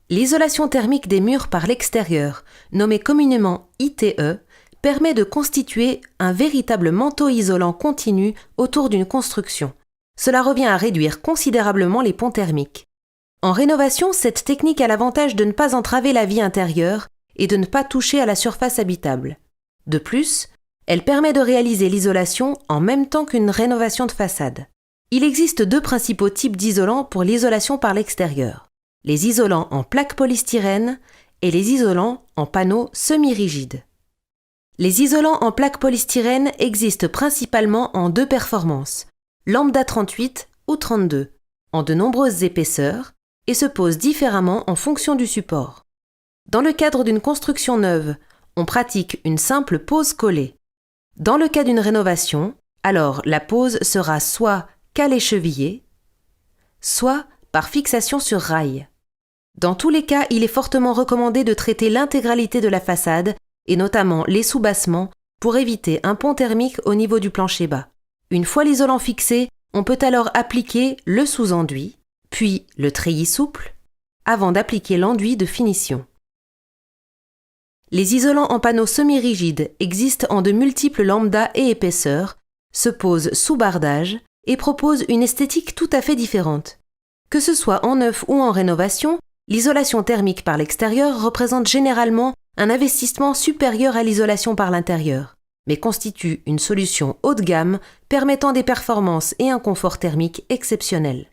L'isolation thermique des murs par l'extérieur, nommée communément ITE, permet de constituer un véritable manteau isolant continu autour d'une construction. Cela revient à réduire considérablement les ponts thermiques. En rénovation, cette technique a l'avantage de ne pas entraver la vie intérieure et de ne pas toucher à la surface habitable. De plus, elle permet de réaliser l'isolation en même temps qu'une rénovation de façade. Il existe deux principaux types d'isolants pour l'isolation par l'extérieur. Les isolants en plaques polystyrène et les isolants en panneaux semi-rigides. Les isolants en plaques polystyrène existent principalement en deux performances, lambda 38 ou 32, en de nombreuses épaisseurs, et se posent différemment en fonction du support. Dans le cadre d'une construction neuve, on pratique une simple pose collée. Dans le cas d'une rénovation, alors la pose sera soit calée chevillée, soit par fixation sur rail. Dans tous les cas, il est fortement recommandé de traiter l'intégralité de la façade, et notamment les soubassements, pour éviter un pont thermique au niveau du plancher bas. Une fois l'isolant fixé, on peut alors appliquer le sous-enduit, puis le treillis souple, avant d'appliquer l'enduit de finition. Les isolants en panneaux semi-rigides existent en de multiples lambdas et épaisseurs, se posent sous bardage et proposent une esthétique tout à fait différente. Que ce soit en neuf ou en rénovation, l'isolation thermique par l'extérieur représente généralement un investissement supérieur à l'isolation par l'intérieur, mais constitue une solution haut de gamme permettant des performances et un confort thermique exceptionnels.